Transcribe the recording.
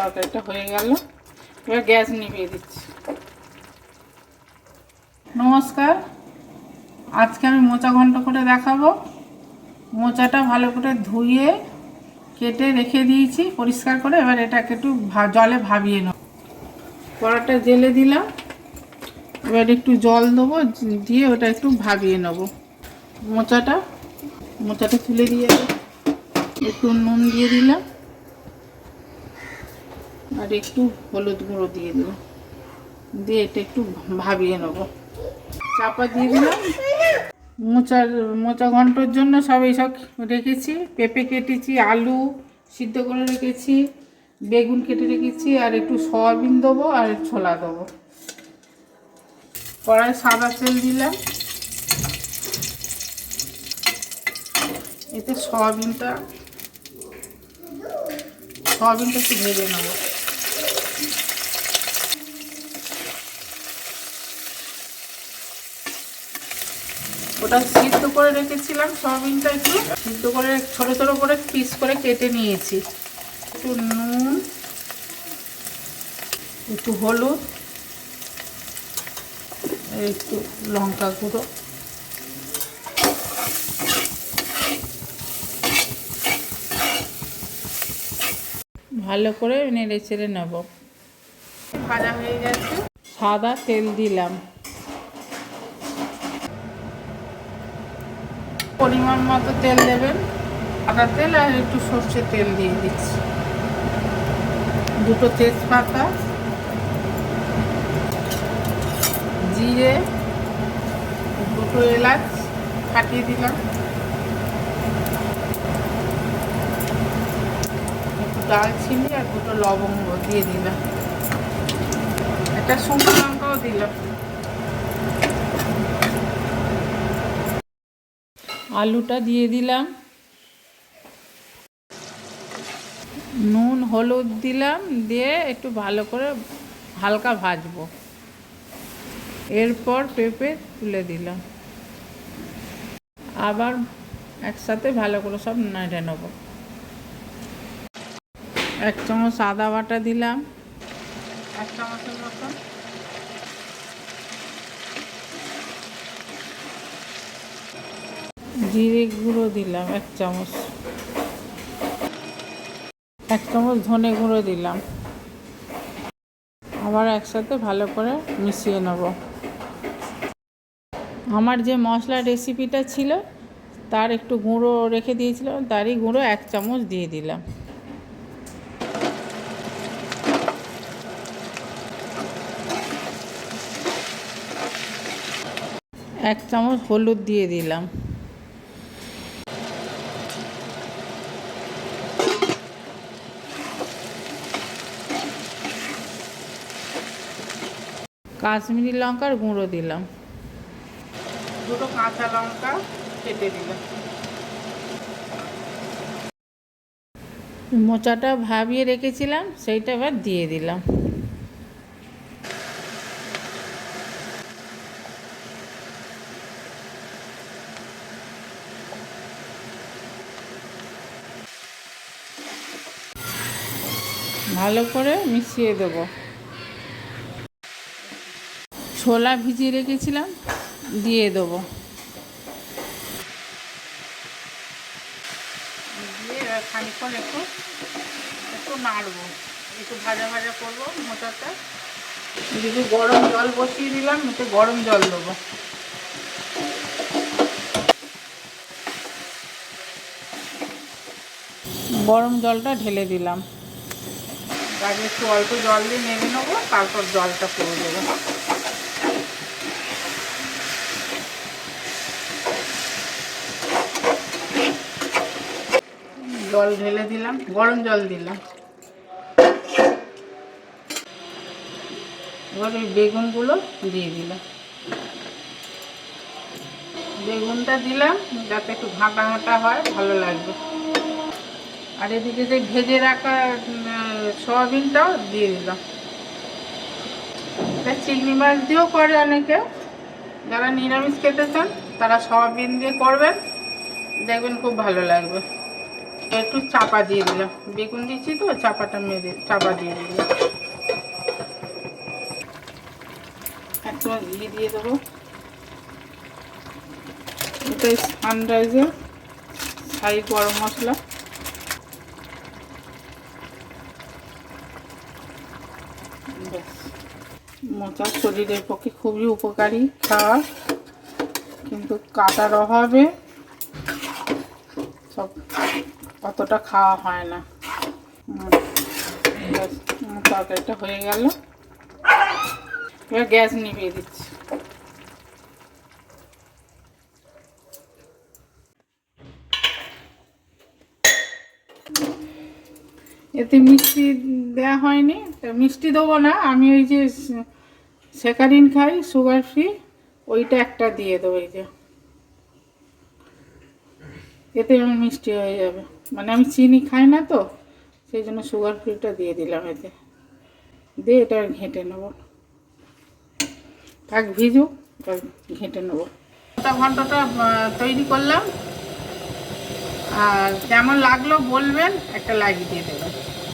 তরকারিটা হয়ে গেল, এবার গ্যাস নিভিয়ে দিচ্ছি। নমস্কার, আজকে আমি মোচা ঘন্ট করে দেখাবো। মোচাটা ভালো করে ধুয়ে কেটে রেখে দিয়েছি পরিষ্কার করে। এবার এটাকে একটু জলে ভাবিয়ে নেব। কড়াটা জেলে দিলাম, এবার একটু জল দেবো, দিয়ে ওটা একটু ভাবিয়ে নেব। মোচাটা তুলে দিয়ে একটু নুন দিয়ে দিলাম, আর একটু হলুদ গুঁড়ো দিয়ে দিলাম, দিয়ে এটা একটু ভাবিয়ে নেব। চাপা দিয়ে দিলাম। মোচা ঘন্টর জন্য এইসব রেখেছি। পেঁপে কেটেছি, আলু সিদ্ধ করে রেখেছি, বেগুন কেটে রেখেছি, আর একটু সয়াবিন দেবো, আর ছোলা দেবো। কড়াই সাদা তেল দিলাম, এতে সয়াবিনটা একটু ভেজে নেব। ওটা সিদ্ধ করে রেখেছিলাম, সয়াবিনটা একটু সিদ্ধ করে ছোটো ছোটো করে পিস করে কেটে নিয়েছি। একটু নুন, একটু হলুদ, একটু লঙ্কা গুঁড়ো, ভালো করে নেড়ে চেড়ে নেব। ভাজা হয়ে গেছে, সাদা তেল দিলাম, পরিমাণ মতো তেল দেবেন। সাদা তেল আর একটু সর্ষের তেল দিয়ে দিচ্ছি। দুটো তেজপাতা, জিরে, দুটো এলাচ ফাটিয়ে দিলাম, একটু দারচিনি আর দুটো লবঙ্গ দিয়ে দিলাম, একটা শুকনো লঙ্কাও দিলাম। আলুটা দিয়ে দিলাম, নুন হলুদ দিলাম, দিয়ে একটু ভালো করে হালকা ভাজবো। এরপর পেঁপে তুলে দিলাম, আবার একসাথে ভালো করে সব নেড়ে নেব। 1 চামচ আদা বাটা দিলাম, 1 চামচের মতো, জিরে গুঁড়ো দিলাম 1 চামচ, 1 চামচ ধনে গুঁড়ো দিলাম। আবার একসাথে ভালো করে মিশিয়ে নেব। আমার যে মশলা রেসিপিটা ছিল তার একটু গুঁড়ো রেখে দিয়েছিলাম, তারই গুঁড়ো 1 চামচ দিয়ে দিলাম। এক চামচ হলুদ দিয়ে দিলাম। কাশ্মীরি লঙ্কার গুঁড়ো দিলাম, দুটো কাঁচা লঙ্কা কেটে দিলাম। মোচাটা ভাবিয়ে রেখেছিলাম সেইটা এবার দিয়ে দিলাম। ভালো করে মিশিয়ে দেব। ছোলা ভিজিয়ে রেখেছিলাম, দিয়ে দেবো। দিয়ে এবার খানিকক্ষণ একটু নাড়বো, একটু ভাজা ভাজা করবো মোচাটা। এদিকে গরম জল বসিয়ে দিলাম, এতে গরম জল দেবো। গরম জলটা ঢেলে দিলাম, আগে একটু অল্প জল দিয়ে নেড়ে নেবো, তারপর জলটা করে দেবো। জল ঢেলে দিলাম, গরম জল দিলাম। এবার ওই বেগুনগুলো দিয়ে দিলাম। বেগুনটা দিলাম যাতে একটু ঘাঁটা ঘাঁটা হয়, ভালো লাগবে। আর এদিকে যে ভেজে রাখা সয়াবিনটাও দিয়ে দিলাম। এটা চিংড়ি মাছ দিয়েও করে অনেকে, যারা নিরামিষ খেতে চান তারা সয়াবিন দিয়ে করবেন, দেখবেন খুব ভালো লাগবে। একটু চাপা দিয়ে দিলাম, বেগুন দিচ্ছি তো চাপাটা মেরে চাপা দিয়ে দিলাম। একটু ঘি দিয়ে দেবো। এটাই সানরাইজের ছাই গরম মশলা। মোচা শরীরের পক্ষে খুবই উপকারী খাওয়া, কিন্তু কাটার অভাবে সব অতটা খাওয়া হয় না। তরকারিটা হয়ে গেল, এবার গ্যাস নিভিয়ে দিচ্ছি। এতে মিষ্টি দেওয়া হয়নি, মিষ্টি দেবো না আমি। ওই যে স্যাকারিন খাই সুগার ফ্রি, ওইটা একটা দিয়ে দেবো। এই যে এতে আমার মিষ্টি হয়ে যাবে, মানে আমি চিনি খাই না তো, সেই জন্য সুগার ফ্রিটা দিয়ে দিলাম। এতে দিয়ে এটা ঘেঁটে নেবো, থাক ভিজুক, ঘেঁটে নেবো। মোচা ঘন্টটা তৈরি করলাম, আর কেমন লাগলো বলবেন, একটা লাইক দিয়ে দেবেন।